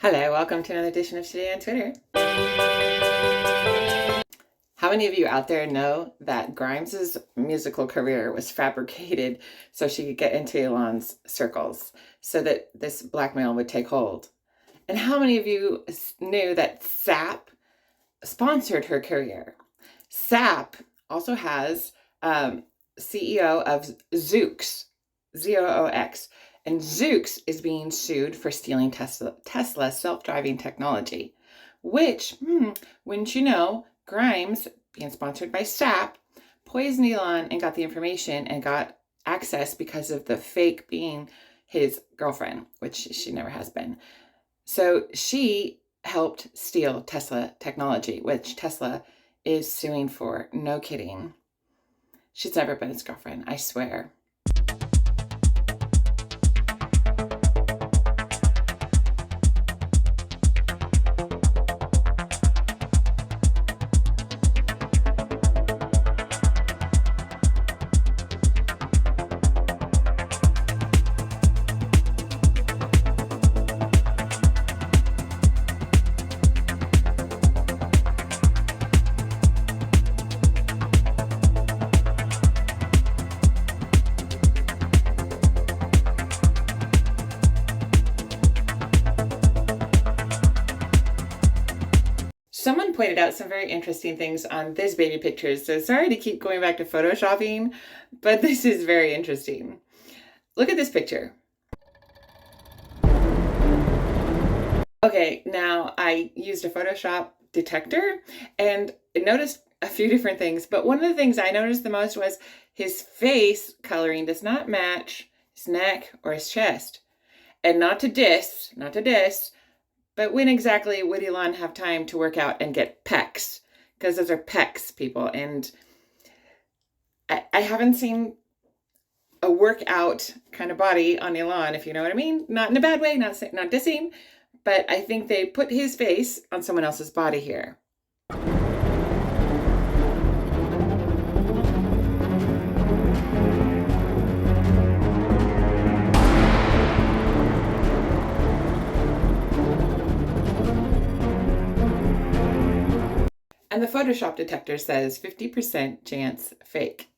Hello, welcome to another edition of Today on Twitter. How many of you out there know that Grimes' musical career was fabricated so she could get into Elon's circles so that this blackmail would take hold? And how many of you knew that SAP sponsored her career? SAP also has CEO of Zoox, Z-O-O-X. And Zoox is being sued for stealing Tesla self-driving technology, which, wouldn't you know, Grimes, being sponsored by SAP, poisoned Elon and got the information and got access because of the fake being his girlfriend, which she never has been. So she helped steal Tesla technology, which Tesla is suing for. No kidding. She's never been his girlfriend, I swear. Someone pointed out some very interesting things on this baby pictures, so sorry to keep going back to photoshopping, but this is very interesting. Look at this picture. Okay, now I used a Photoshop detector and noticed a few different things, but one of the things I noticed the most was his face coloring does not match his neck or his chest. And not to diss, but when exactly would Elon have time to work out and get pecs? Because those are pecs, people. And I haven't seen a workout kind of body on Elon, if you know what I mean. Not in a bad way, not dissing, but I think they put his face on someone else's body here. And the Photoshop detector says 50% chance fake.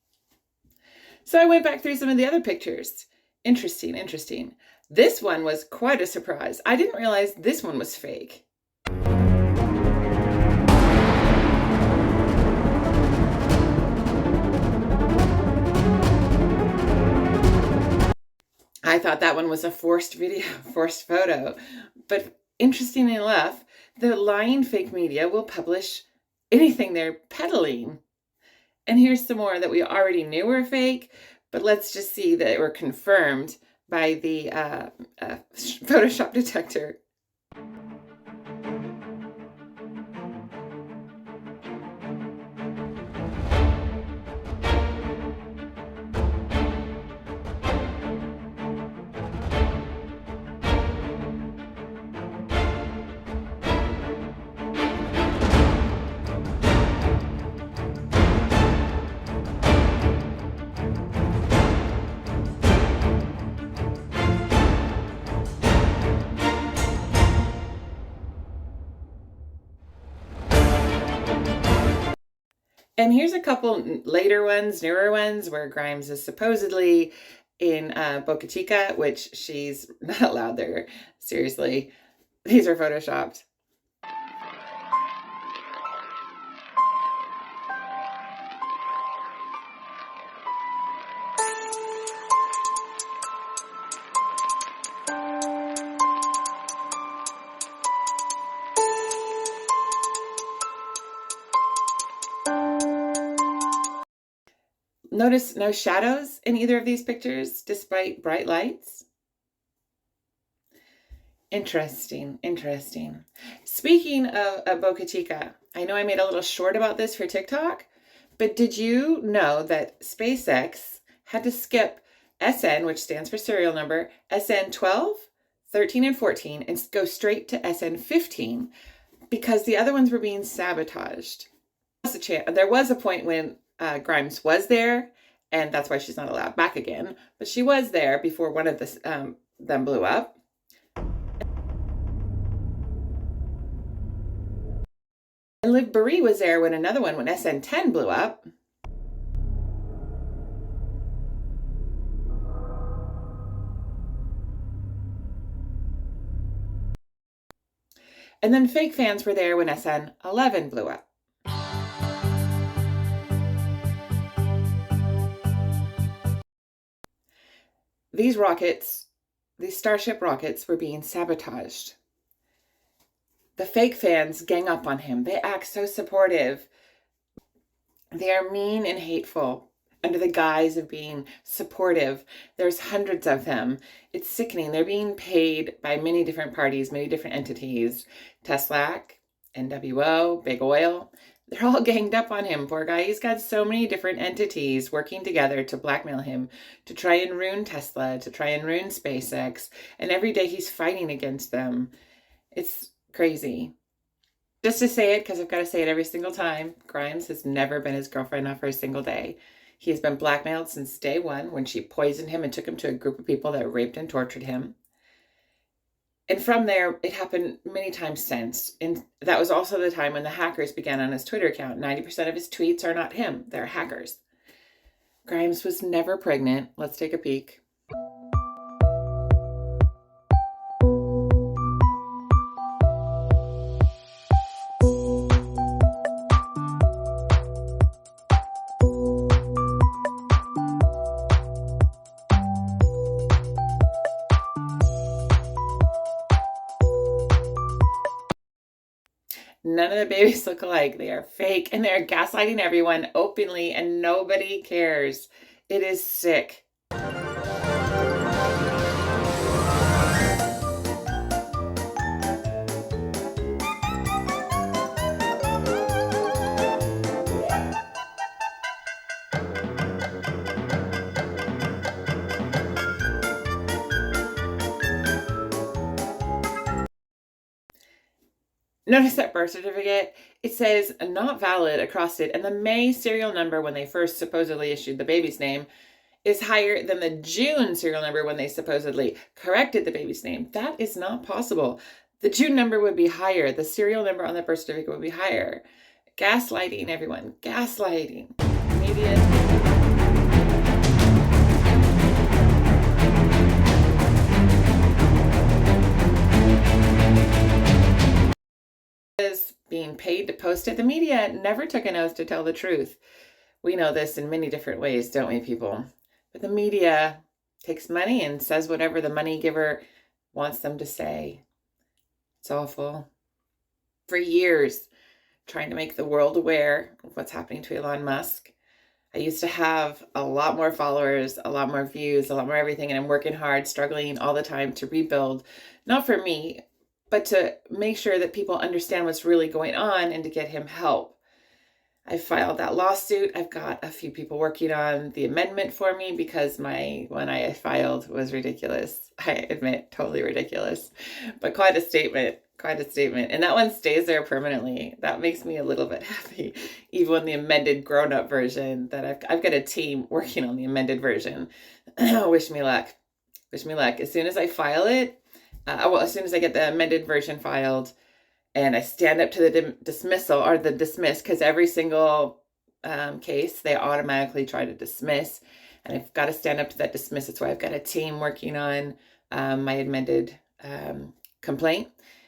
So I went back through some of the other pictures. Interesting. This one was quite a surprise. I didn't realize this one was fake. I thought that one was a forced photo. But interestingly enough, the lying fake media will publish anything they're peddling. And here's some more that we already knew were fake, but let's just see that were confirmed by the Photoshop detector. And here's a couple later ones, newer ones, where Grimes is supposedly in Boca Chica, which she's not allowed there. Seriously, these are photoshopped. Notice no shadows in either of these pictures, despite bright lights. Interesting. Speaking of Boca Chica, I know I made a little short about this for TikTok, but did you know that SpaceX had to skip SN, which stands for serial number, SN 12, 13, and 14, and go straight to SN 15 because the other ones were being sabotaged? There was a point when Grimes was there, and that's why she's not allowed back again. But she was there before one of them blew up. And Liv Boeree was there when another one, when SN10 blew up. And then fake fans were there when SN11 blew up. These rockets, these Starship rockets, were being sabotaged. The fake fans gang up on him. They act so supportive. They are mean and hateful under the guise of being supportive. There's hundreds of them. It's sickening. They're being paid by many different parties, many different entities. Teslac, NWO, Big Oil. They're all ganged up on him, poor guy. He's got so many different entities working together to blackmail him, to try and ruin Tesla, to try and ruin SpaceX. And every day he's fighting against them. It's crazy. Just to say it, because I've got to say it every single time, Grimes has never been his girlfriend, not for a single day. He has been blackmailed since day one, when she poisoned him and took him to a group of people that raped and tortured him. And from there, it happened many times since. And that was also the time when the hackers began on his Twitter account. 90% of his tweets are not him. They're hackers. Grimes was never pregnant. Let's take a peek. None of the babies look alike. They are fake, and they're gaslighting everyone openly, and nobody cares. It is sick. Notice that birth certificate, it says not valid across it, and the May serial number when they first supposedly issued the baby's name is higher than the June serial number when they supposedly corrected the baby's name. That is not possible. The June number would be higher. The serial number on the birth certificate would be higher. Gaslighting, everyone. Gaslighting. Media. Is being paid to post it. The media never took an oath to tell the truth. We know this in many different ways, don't we, people? But the media takes money and says whatever the money giver wants them to say. It's awful. For years, trying to make the world aware of what's happening to Elon Musk. I used to have a lot more followers, a lot more views, a lot more everything, and I'm working hard, struggling all the time to rebuild, not for me, but to make sure that people understand what's really going on and to get him help. I filed that lawsuit. I've got a few people working on the amendment for me because my one I filed was ridiculous. I admit, totally ridiculous, but quite a statement, quite a statement. And that one stays there permanently. That makes me a little bit happy, even when the amended grown-up version, that I've got a team working on the amended version. Wish me luck. Wish me luck. As soon as I file it, as soon as I get the amended version filed and I stand up to the dismissal or the dismiss, because every single case they automatically try to dismiss, and I've got to stand up to that dismiss. That's why I've got a team working on my amended complaint.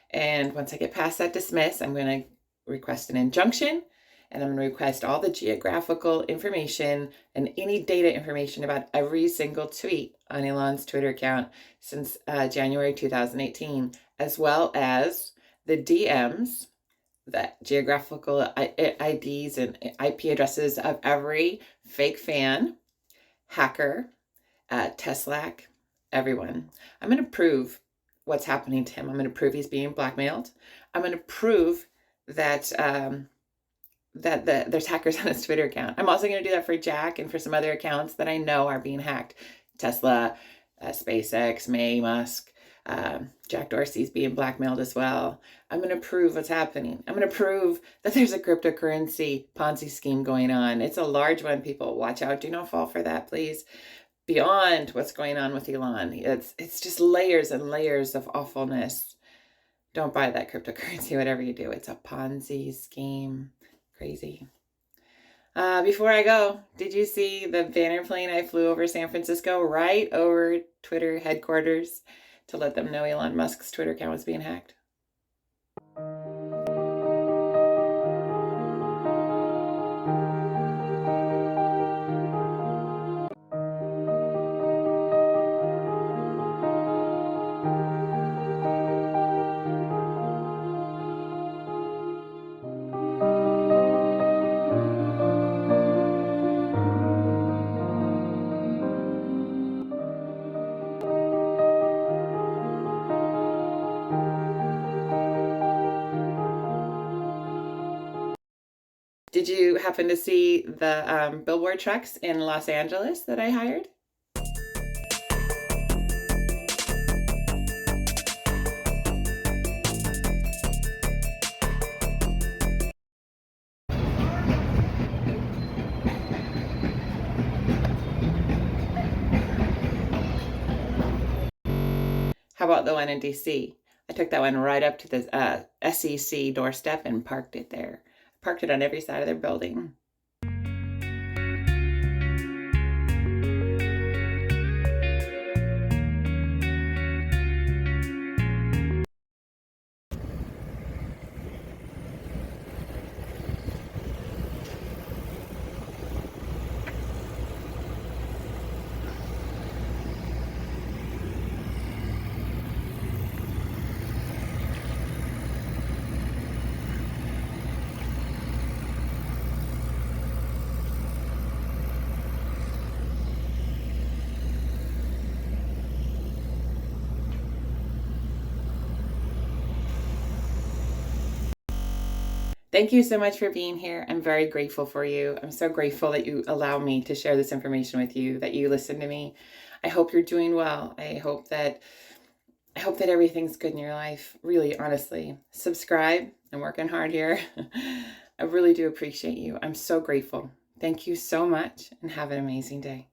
And once I get past that dismiss, I'm going to request an injunction, and I'm going to request all the geographical information and any data information about every single tweet on Elon's Twitter account since January 2018, as well as the DMs, the geographical IDs and IP addresses of every fake fan, hacker, Teslac, everyone. I'm going to prove what's happening to him. I'm going to prove he's being blackmailed. I'm going to prove that there's hackers on his Twitter account. I'm also going to do that for Jack and for some other accounts that I know are being hacked. Tesla, SpaceX, Musk, Jack Dorsey's being blackmailed as well. I'm going to prove what's happening. I'm going to prove that there's a cryptocurrency Ponzi scheme going on. It's a large one, people. Watch out. Do not fall for that, please. Beyond what's going on with Elon. It's just layers and layers of awfulness. Don't buy that cryptocurrency, whatever you do. It's a Ponzi scheme. Crazy. Before I go, did you see the banner plane I flew over San Francisco, right over Twitter headquarters, to let them know Elon Musk's Twitter account was being hacked? Did you happen to see the billboard trucks in Los Angeles that I hired? How about the one in DC? I took that one right up to the SEC doorstep and parked it there. Parked it on every side of their building. Thank you so much for being here. I'm very grateful for you. I'm so grateful that you allow me to share this information with you, that you listen to me. I hope you're doing well. I hope that everything's good in your life. Really, honestly. Subscribe. I'm working hard here. I really do appreciate you. I'm so grateful. Thank you so much and have an amazing day.